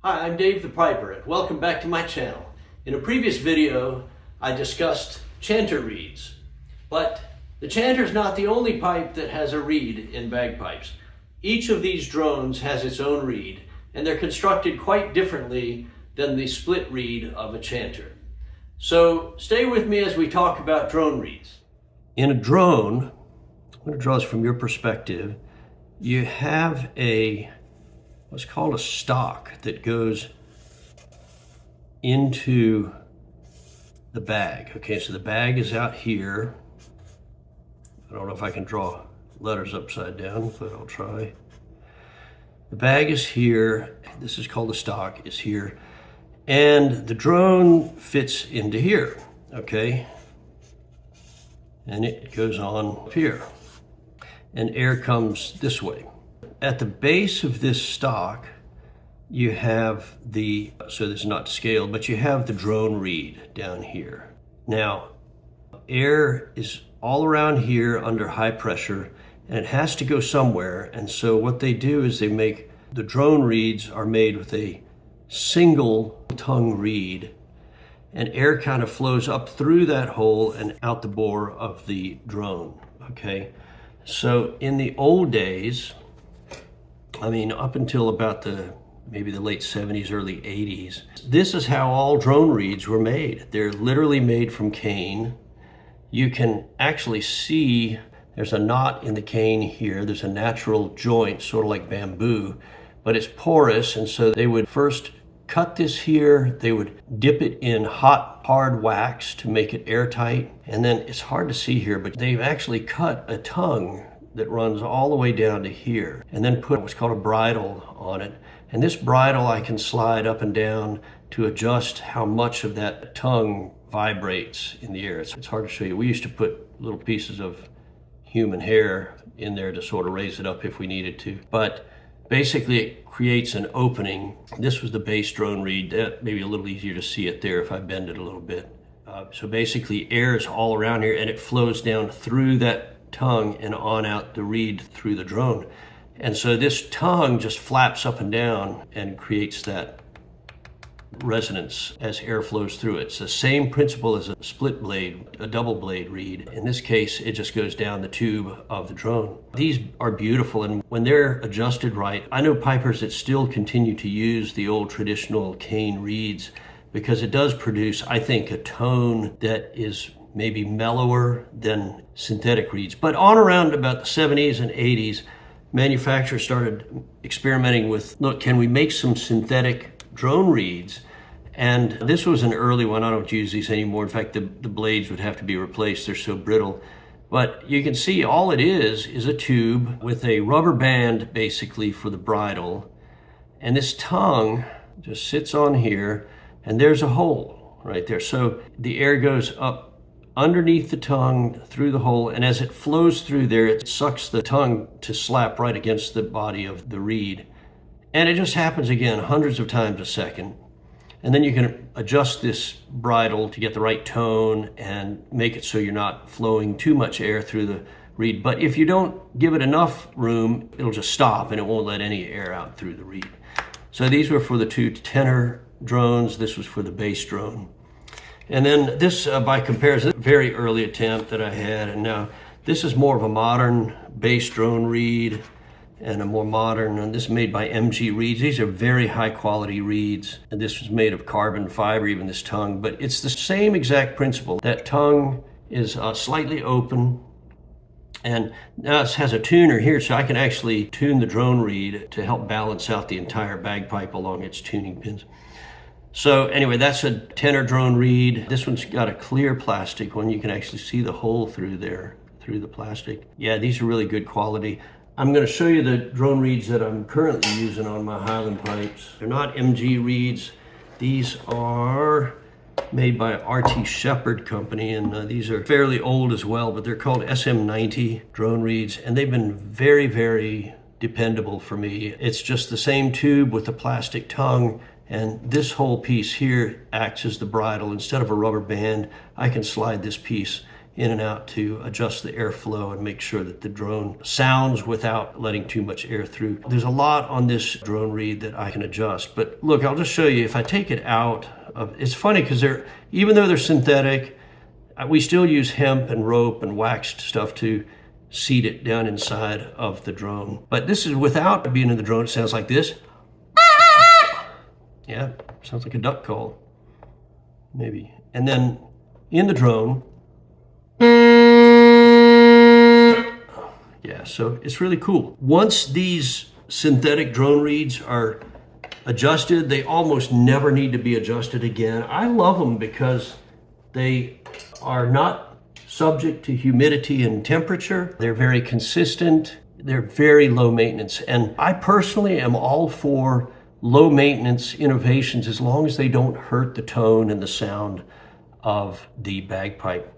Hi, I'm Dave the Piper, and welcome back to my channel. In a previous video, I discussed chanter reeds, but the chanter is not the only pipe that has a reed in bagpipes. Each of these drones has its own reed, and they're constructed quite differently than the split reed of a chanter. So stay with me as we talk about drone reeds. In a drone, I'm going to draw this from your perspective, you have what's called a stock that goes into the bag. Okay, so the bag is out here. I don't know if I can draw letters upside down, but I'll try. The bag is here. This is called the stock, is here. And the drone fits into here, okay? And it goes on up here. And air comes this way. At the base of this stock, you have so this is not scaled, but you have the drone reed down here. Now, air is all around here under high pressure, and it has to go somewhere. And so what they do is the drone reeds are made with a single tongue reed, and air kind of flows up through that hole and out the bore of the drone, okay? So in the old days, I mean, up until about maybe the late 70s, early 80s, this is how all drone reeds were made. They're literally made from cane. You can actually see there's a knot in the cane here. There's a natural joint, sort of like bamboo, but it's porous. And so they would first cut this here. They would dip it in hot, hard wax to make it airtight. And then it's hard to see here, but they've actually cut a tongue that runs all the way down to here, and then put what's called a bridle on it. And this bridle I can slide up and down to adjust how much of that tongue vibrates in the air. It's hard to show you. We used to put little pieces of human hair in there to sort of raise it up if we needed to. But basically it creates an opening. This was the base drone reed. That may be a little easier to see it there if I bend it a little bit. So basically air is all around here, and it flows down through that tongue and on out the reed through the drone. And so this tongue just flaps up and down and creates that resonance as air flows through it. It's the same principle as a split blade, a double blade reed. In this case, it just goes down the tube of the drone. These are beautiful, and when they're adjusted right, I know pipers that still continue to use the old traditional cane reeds because it does produce, I think, a tone that is maybe mellower than synthetic reeds. But on around about the 70s and 80s, manufacturers started experimenting with, look, can we make some synthetic drone reeds? And this was an early one. I don't use these anymore. In fact, the blades would have to be replaced. They're so brittle. But you can see all it is a tube with a rubber band basically for the bridle. And this tongue just sits on here, and there's a hole right there. So the air goes up underneath the tongue through the hole, and as it flows through there, it sucks the tongue to slap right against the body of the reed. And it just happens again hundreds of times a second. And then you can adjust this bridle to get the right tone and make it so you're not flowing too much air through the reed. But if you don't give it enough room, it'll just stop and it won't let any air out through the reed. So these were for the two tenor drones. This was for the bass drone. And then this, by comparison, very early attempt that I had, and now this is more of a modern bass drone reed and a more modern, and this is made by MG Reeds. These are very high quality reeds, and this was made of carbon fiber, even this tongue, but it's the same exact principle. That tongue is slightly open, and now it has a tuner here, so I can actually tune the drone reed to help balance out the entire bagpipe along its tuning pins. So anyway, that's a tenor drone reed. This one's got a clear plastic one. You can actually see the hole through there, through the plastic. Yeah, these are really good quality. I'm going to show you the drone reeds that I'm currently using on my Highland pipes. They're not MG reeds. These are made by RT Shepherd Company, and these are fairly old as well, but they're called SM90 drone reeds, and they've been very, very dependable for me. It's just the same tube with the plastic tongue, and this whole piece here acts as the bridle. Instead of a rubber band, I can slide this piece in and out to adjust the airflow and make sure that the drone sounds without letting too much air through. There's a lot on this drone reed that I can adjust, but look, I'll just show you. If I take it out, it's funny because even though they're synthetic, we still use hemp and rope and waxed stuff to seat it down inside of the drone. But this is without being in the drone. It sounds like this. Yeah, sounds like a duck call, maybe. And then in the drone, yeah, so it's really cool. Once these synthetic drone reeds are adjusted, they almost never need to be adjusted again. I love them because they are not subject to humidity and temperature. They're very consistent. They're very low maintenance. And I personally am all for low maintenance innovations as long as they don't hurt the tone and the sound of the bagpipe.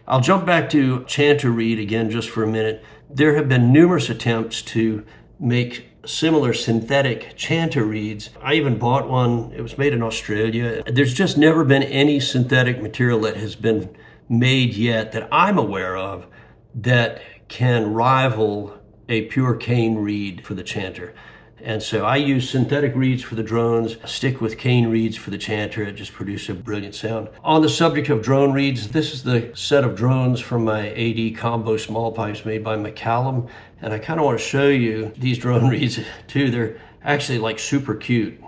I'll jump back to chanter reed again just for a minute. There have been numerous attempts to make similar synthetic chanter reeds. I even bought one. It was made in Australia. There's just never been any synthetic material that has been made yet that I'm aware of that can rival a pure cane reed for the chanter. And so I use synthetic reeds for the drones, stick with cane reeds for the chanter. It just produces a brilliant sound. On the subject of drone reeds, this is the set of drones from my AD combo small pipes made by McCallum. And I kind of want to show you these drone reeds too. They're actually like super cute.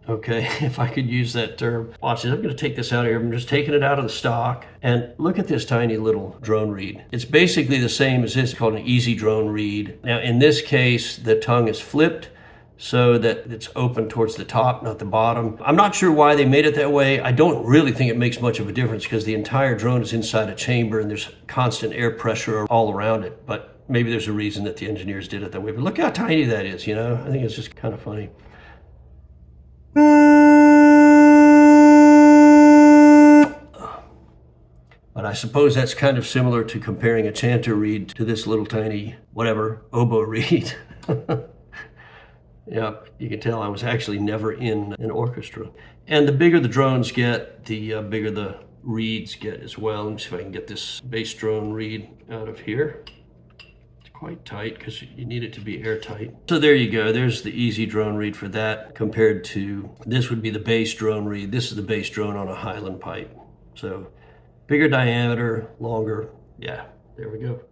Okay, if I could use that term. Watch this, I'm gonna take this out of here. I'm just taking it out of the stock. And look at this tiny little drone reed. It's basically the same as this, called an easy drone reed. Now in this case, the tongue is flipped so that it's open towards the top, not the bottom. I'm not sure why they made it that way. I don't really think it makes much of a difference because the entire drone is inside a chamber and there's constant air pressure all around it. But maybe there's a reason that the engineers did it that way. But look how tiny that is, you know? I think it's just kind of funny. But I suppose that's kind of similar to comparing a chanter reed to this little tiny, whatever, oboe reed. Yeah, you can tell I was actually never in an orchestra. And the bigger the drones get, the bigger the reeds get as well. Let me see if I can get this bass drone reed out of here. It's quite tight because you need it to be airtight. So there you go. There's the easy drone reed for that compared to, this would be the bass drone reed. This is the bass drone on a Highland pipe. So bigger diameter, longer. Yeah, there we go.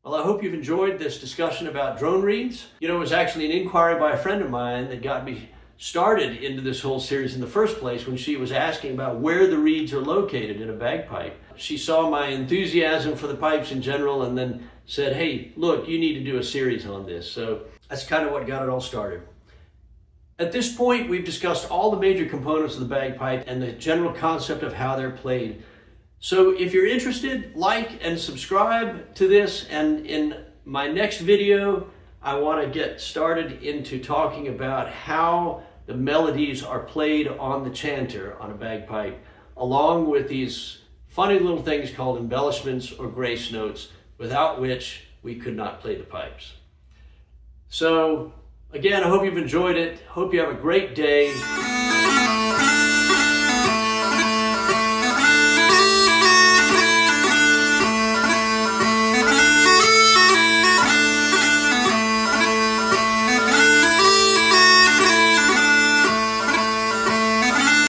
Well, I hope you've enjoyed this discussion about drone reeds. You know, it was actually an inquiry by a friend of mine that got me started into this whole series in the first place when she was asking about where the reeds are located in a bagpipe. She saw my enthusiasm for the pipes in general and then said, hey, look, you need to do a series on this. So that's kind of what got it all started. At this point, we've discussed all the major components of the bagpipe and the general concept of how they're played. So if you're interested, like and subscribe to this, and in my next video, I want to get started into talking about how the melodies are played on the chanter on a bagpipe, along with these funny little things called embellishments or grace notes, without which we could not play the pipes. So again, I hope you've enjoyed it. Hope you have a great day.